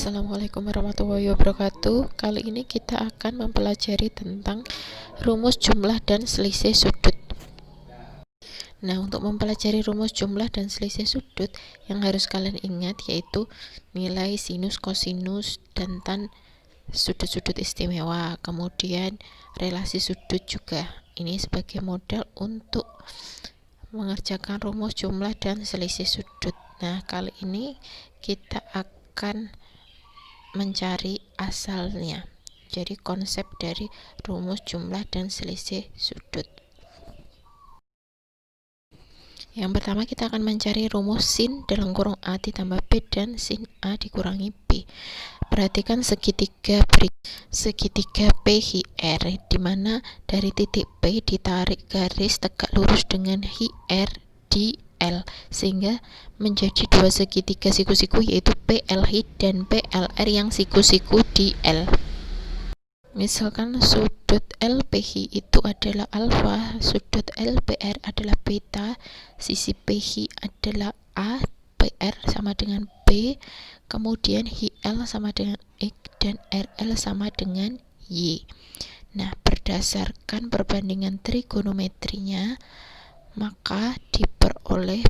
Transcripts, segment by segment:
Assalamualaikum warahmatullahi wabarakatuh. Kali ini kita akan mempelajari tentang rumus jumlah dan selisih sudut. Nah, untuk mempelajari rumus jumlah dan selisih sudut, yang harus kalian ingat yaitu nilai sinus, kosinus, dan tan sudut-sudut istimewa. Kemudian relasi sudut juga. Ini sebagai modal untuk mengerjakan rumus jumlah dan selisih sudut. Nah, kali ini kita akan mencari asalnya. Jadi konsep dari rumus jumlah dan selisih sudut. Yang pertama kita akan mencari rumus sin dalam kurung A ditambah B dan sin A dikurangi B. Perhatikan segitiga PHR, di mana dari titik P ditarik garis tegak lurus dengan HR di L, sehingga menjadi dua segitiga siku-siku yaitu PLH dan PLR yang siku-siku di L. Misalkan sudut LPH itu adalah alfa, sudut LPR adalah beta, sisi PH adalah A, PR sama dengan B, kemudian HL sama dengan X dan RL sama dengan Y. Nah, berdasarkan perbandingan trigonometrinya, maka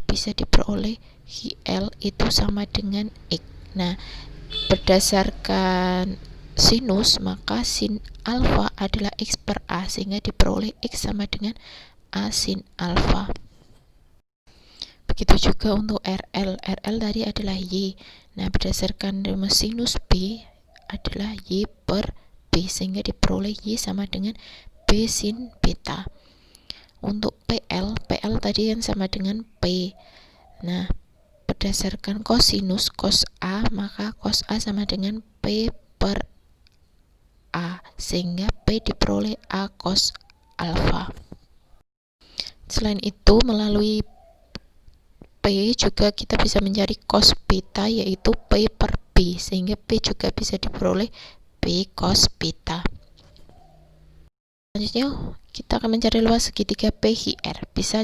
bisa diperoleh HL itu sama dengan X. Nah, berdasarkan sinus, maka sin alfa adalah X per A, sehingga diperoleh X sama dengan A sin alfa. Begitu juga untuk RL. RL tadi adalah Y. Nah, berdasarkan rumus sinus B adalah Y per B, sehingga diperoleh Y sama dengan B sin beta. Untuk PL tadi yang sama dengan P. Nah, berdasarkan kosinus cos A, maka cos A sama dengan P per A, sehingga P diperoleh A cos alfa. Selain itu, melalui P juga kita bisa mencari cos beta, yaitu P per B, sehingga P juga bisa diperoleh B cos beta. Selanjutnya kita akan mencari luas segitiga PHR, bisa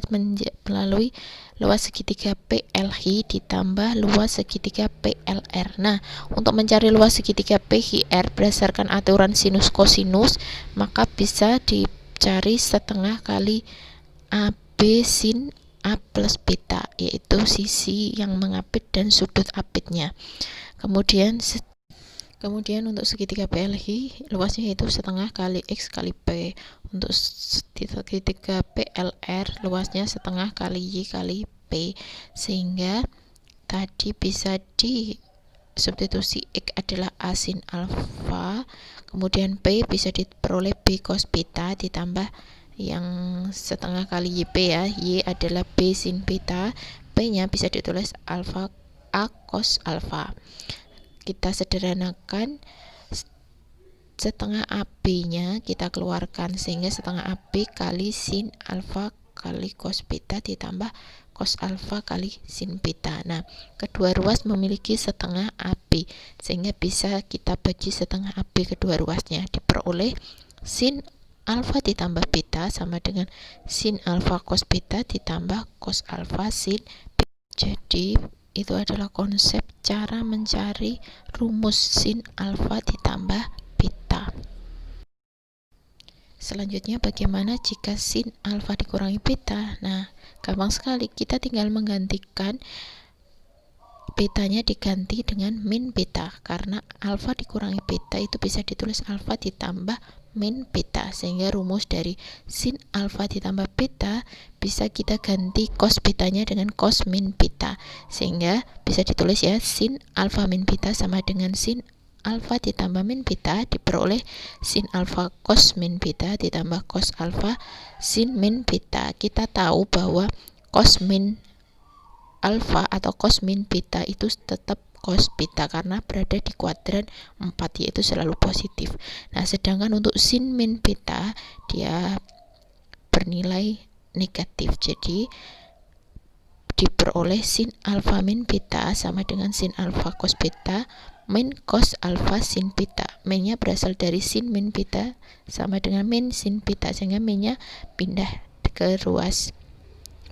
melalui luas segitiga PLH ditambah luas segitiga PLR. Nah, untuk mencari luas segitiga PHR berdasarkan aturan sinus kosinus, maka bisa dicari setengah kali AB sin A plus beta, yaitu sisi yang mengapit dan sudut apitnya. Kemudian untuk segitiga PLH luasnya itu setengah kali X kali P. Untuk segitiga PLR luasnya setengah kali Y kali P, sehingga tadi bisa disubstitusi X adalah A sin alfa, kemudian P bisa diperoleh B cos beta ditambah yang setengah kali YP ya, Y adalah B sin beta, P nya bisa ditulis alfa A cos alfa. Kita sederhanakan, setengah AB-nya kita keluarkan, sehingga setengah AB kali sin alfa kali cos beta ditambah cos alfa kali sin beta. Nah, kedua ruas memiliki setengah AB, sehingga bisa kita bagi setengah AB kedua ruasnya, diperoleh sin alfa ditambah beta sama dengan sin alfa cos beta ditambah cos alfa sin beta. Jadi itu adalah konsep cara mencari rumus sin alfa ditambah beta. Selanjutnya, bagaimana jika sin alfa dikurangi beta? Nah, gampang sekali, kita tinggal menggantikan betanya diganti dengan min beta, karena alfa dikurangi beta itu bisa ditulis alfa ditambah min beta, sehingga rumus dari sin alfa ditambah beta bisa kita ganti cos betanya dengan cos min beta, sehingga bisa ditulis ya, sin alfa min beta sama dengan sin alfa ditambah min beta diperoleh sin alfa cos min beta ditambah cos alfa sin min beta. Kita tahu bahwa cos min alfa atau cos min beta itu tetap cos beta karena berada di kuadran 4, yaitu selalu positif. Nah, sedangkan untuk sin min beta dia bernilai negatif, jadi diperoleh sin alfa min beta sama dengan sin alfa cos beta min cos alfa sin beta. Min-nya berasal dari sin min beta sama dengan min sin beta, sehingga min-nya pindah ke ruas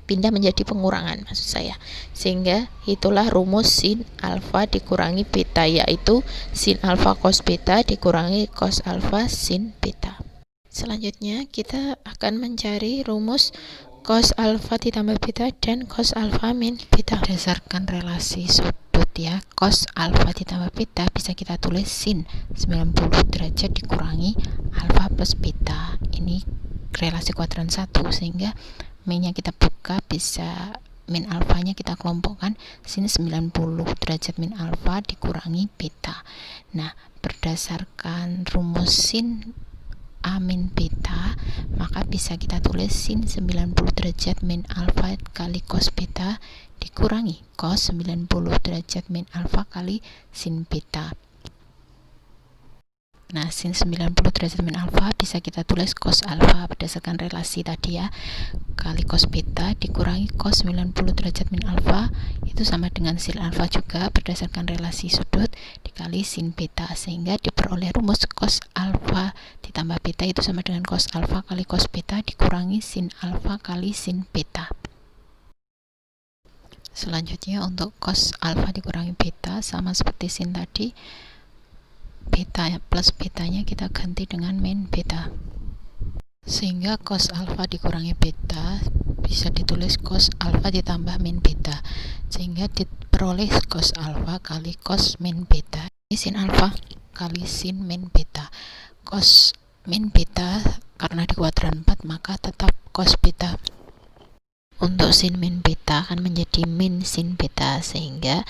pindah menjadi pengurangan maksud saya. Sehingga itulah rumus sin alfa dikurangi beta, yaitu sin alfa cos beta dikurangi cos alfa sin beta. Selanjutnya kita akan mencari rumus cos alfa ditambah beta dan cos alfa min beta berdasarkan relasi sudut ya. Cos alfa ditambah beta bisa kita tulis sin 90 derajat dikurangi alfa plus beta. Ini relasi kuadran 1, sehingga min-nya kita buka, bisa min alfanya kita kelompokkan, sin 90 derajat min alfa dikurangi beta. Nah, berdasarkan rumus sin A min beta, maka bisa kita tulis sin 90 derajat min alfa kali cos beta dikurangi cos 90 derajat min alfa kali sin beta. Nah, sin 90 derajat min alfa bisa kita tulis cos alfa berdasarkan relasi tadi ya, kali cos beta dikurangi cos 90 derajat min alfa, itu sama dengan sin alfa juga berdasarkan relasi sudut dikali sin beta, sehingga diperoleh rumus cos alfa ditambah beta itu sama dengan cos alfa kali cos beta dikurangi sin alfa kali sin beta. Selanjutnya untuk cos alfa dikurangi beta sama seperti sin tadi, beta plus betanya kita ganti dengan min beta, sehingga cos alfa dikurangi beta bisa ditulis cos alfa ditambah min beta, sehingga diperoleh cos alfa kali cos min beta. Ini sin alfa kali sin min beta. Cos min beta karena di kuadran 4 maka tetap cos beta. Untuk sin min beta akan menjadi min sin beta, sehingga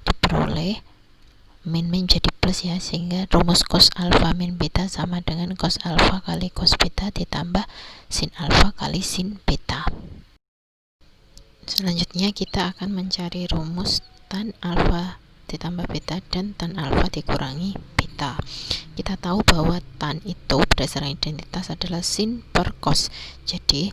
diperoleh min jadi plus ya, sehingga rumus cos alfa min beta sama dengan cos alfa kali cos beta ditambah sin alfa kali sin beta. Selanjutnya kita akan mencari rumus tan alfa ditambah beta dan tan alfa dikurangi beta. Kita tahu bahwa tan itu berdasarkan identitas adalah sin per cos. Jadi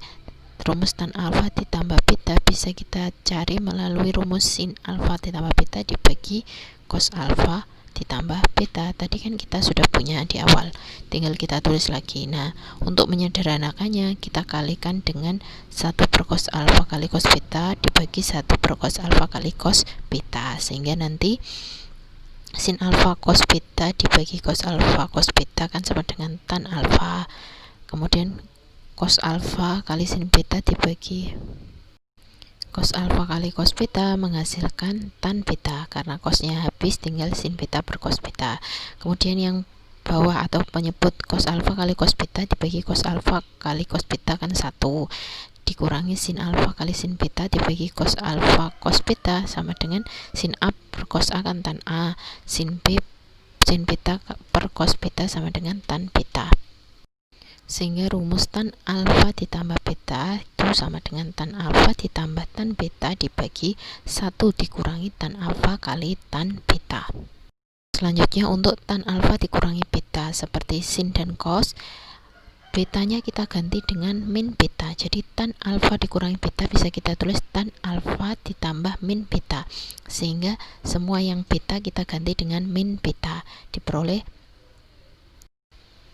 rumus tan alfa ditambah beta bisa kita cari melalui rumus sin alfa ditambah beta dibagi cos alfa ditambah beta. Tadi kan kita sudah punya di awal, tinggal kita tulis lagi. Nah, untuk menyederhanakannya kita kalikan dengan 1 per cos alfa kali cos beta dibagi 1 per cos alfa kali cos beta, sehingga nanti sin alfa cos beta dibagi cos alfa cos beta kan sama dengan tan alfa, kemudian cos alfa kali sin beta dibagi cos alfa kali cos beta menghasilkan tan beta, karena cosnya habis tinggal sin beta per cos beta. Kemudian yang bawah atau penyebut cos alfa kali cos beta dibagi cos alfa kali cos beta kan 1 dikurangi sin alfa kali sin beta dibagi cos alfa cos beta sama dengan sin A per cos A kan tan A, sin beta per cos beta sama dengan tan beta. Sehingga rumus tan alfa ditambah beta itu sama dengan tan alfa ditambah tan beta dibagi 1 dikurangi tan alfa kali tan beta. Selanjutnya untuk tan alfa dikurangi beta seperti sin dan cos, betanya kita ganti dengan min beta. Jadi tan alfa dikurangi beta bisa kita tulis tan alfa ditambah min beta, sehingga semua yang beta kita ganti dengan min beta, diperoleh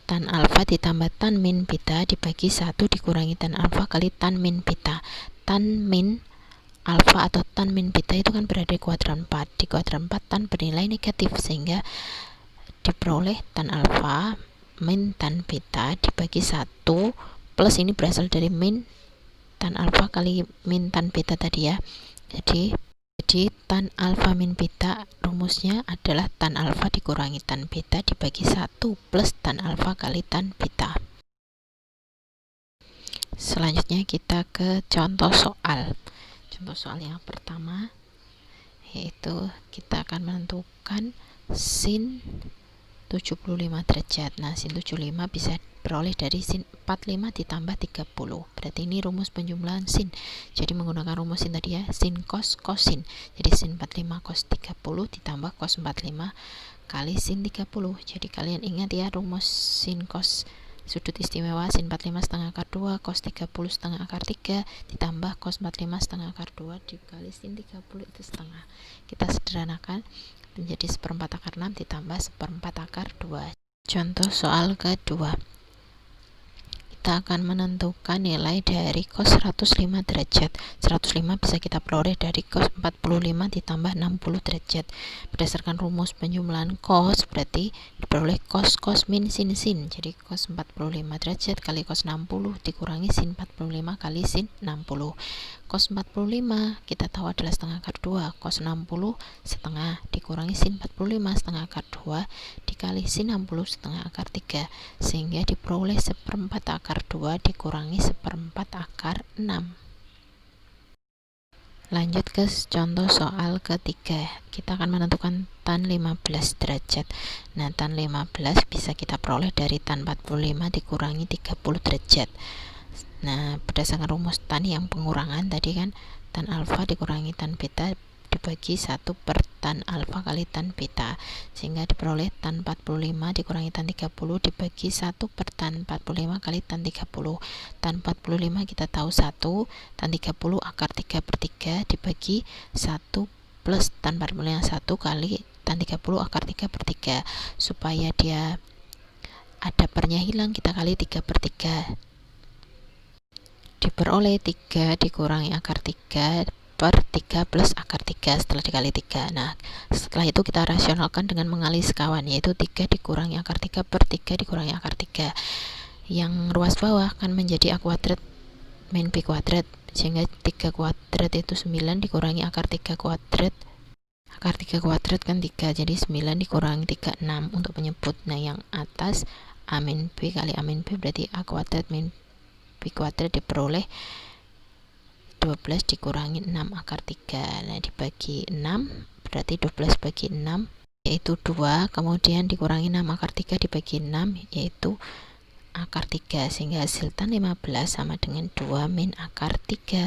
tan alfa ditambah tan min beta dibagi 1 dikurangi tan alfa kali tan min beta. Tan min alfa atau tan min beta itu kan berada di kuadran 4. Di kuadran 4 tan bernilai negatif, sehingga diperoleh tan alfa min tan beta dibagi 1 plus ini berasal dari min tan alfa kali min tan beta tadi ya. Jadi tan alfa min beta rumusnya adalah tan alfa dikurangi tan beta dibagi 1 plus tan alfa kali tan beta. Selanjutnya kita ke contoh soal. Contoh soal yang pertama yaitu kita akan menentukan sin 75 derajat. Nah, sin 75 bisa peroleh dari sin 45 ditambah 30. Berarti ini rumus penjumlahan sin. Jadi menggunakan rumus sin tadi ya, sin cos sin. Jadi sin 45 cos 30 ditambah cos 45 kali sin 30. Jadi kalian ingat ya rumus sin cos sudut istimewa, sin 45 setengah akar 2 cos 30 setengah akar 3 ditambah cos 45 setengah akar 2 dikali sin 30 itu setengah. Kita sederhanakan menjadi 1/4 akar 6 ditambah 1/4 akar 2. Contoh soal kedua, kita akan menentukan nilai dari cos 105 derajat. 105 bisa kita peroleh dari cos 45 ditambah 60 derajat. Berdasarkan rumus penjumlahan cos, berarti diperoleh cos min sin. Jadi cos 45 derajat kali cos 60 dikurangi sin 45 kali sin 60. Cos 45 kita tahu adalah setengah akar 2, cos 60 setengah dikurangi sin 45 setengah akar 2 dikali sin 60 setengah akar 3, sehingga diperoleh seperempat akar 2 dikurangi seperempat akar 6. Lanjut ke contoh soal ketiga, kita akan menentukan tan 15 derajat. Nah, tan 15 bisa kita peroleh dari tan 45 dikurangi 30 derajat. Nah, berdasarkan rumus tan yang pengurangan tadi kan, tan alfa dikurangi tan beta dibagi 1 per tan alfa kali tan beta, sehingga diperoleh tan 45 dikurangi tan 30 dibagi 1 per tan 45 kali tan 30. Tan 45 kita tahu 1, tan 30 akar 3 per 3 dibagi 1 plus tan 45 1 kali tan 30 akar 3 per 3. Supaya dia ada pernya hilang, kita kali 3 per 3, diperoleh 3 dikurangi akar 3 per 3 plus akar 3 setelah dikali 3. Nah, setelah itu kita rasionalkan dengan mengalih sekawan, yaitu 3 dikurangi akar 3 per 3 dikurangi akar 3. Yang ruas bawah kan menjadi a kuadrat min b kuadrat, sehingga 3 kuadrat itu 9 dikurangi akar 3 kuadrat. Akar 3 kuadrat kan 3, jadi 9 dikurangi 3, 6 untuk penyebut. Nah, yang atas a min b kali a min b berarti a kuadrat min b kuadrat diperoleh 12 dikurangi 6 akar 3. Nah, dibagi 6 berarti 12 bagi 6 yaitu 2, kemudian dikurangi 6 akar 3 dibagi 6 yaitu akar 3, sehingga hasil tan 15 sama dengan 2 min akar 3.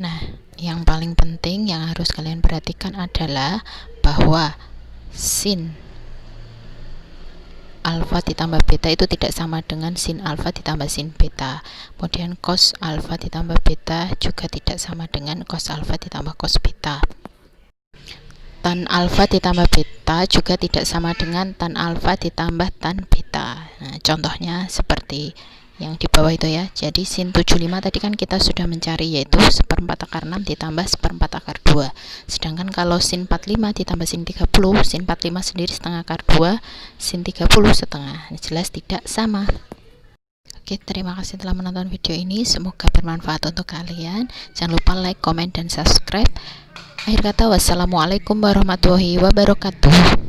Nah, yang paling penting yang harus kalian perhatikan adalah bahwa sin alfa ditambah beta itu tidak sama dengan sin alfa ditambah sin beta. Kemudian cos alfa ditambah beta juga tidak sama dengan cos alfa ditambah cos beta. Tan alfa ditambah beta juga tidak sama dengan tan alfa ditambah tan beta. Nah, contohnya seperti yang di bawah itu ya. Jadi sin 75 tadi kan kita sudah mencari, yaitu seperempat akar 6 ditambah seperempat akar 2. Sedangkan kalau sin 45 ditambah sin 30, sin 45 sendiri setengah akar 2, sin 30 setengah. Jelas tidak sama. Oke, terima kasih telah menonton video ini. Semoga bermanfaat untuk kalian. Jangan lupa like, comment, dan subscribe. Akhir kata, wassalamualaikum warahmatullahi wabarakatuh.